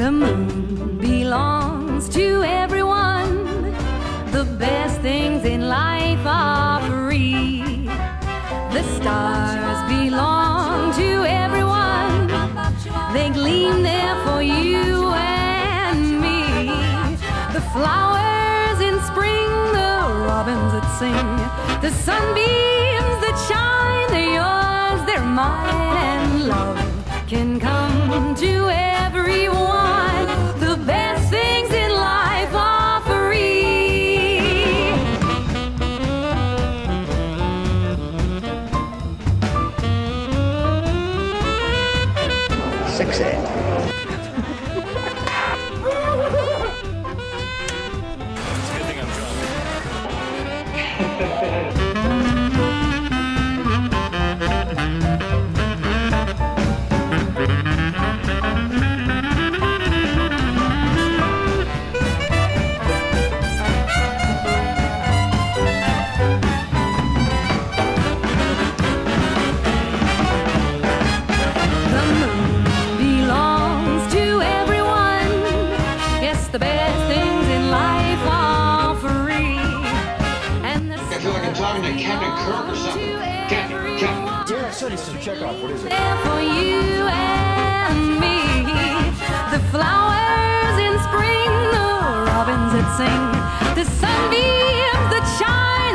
The moon belongs to everyone. The best things in life are free. The stars belong to everyone. They gleam there for you and me. The flowers in spring, the robins that sing, the sunbeams that shine, they're yours, they're mine, and love can come to everyone. The best things in life are free. Sexy. The best things in life are free. And the I feel like I'm talking to Captain Kirk or something. Captain. Yeah, study some Chekhov. What is it? there for you and me. The flowers in spring, the robins that sing, the sunbeams that shine.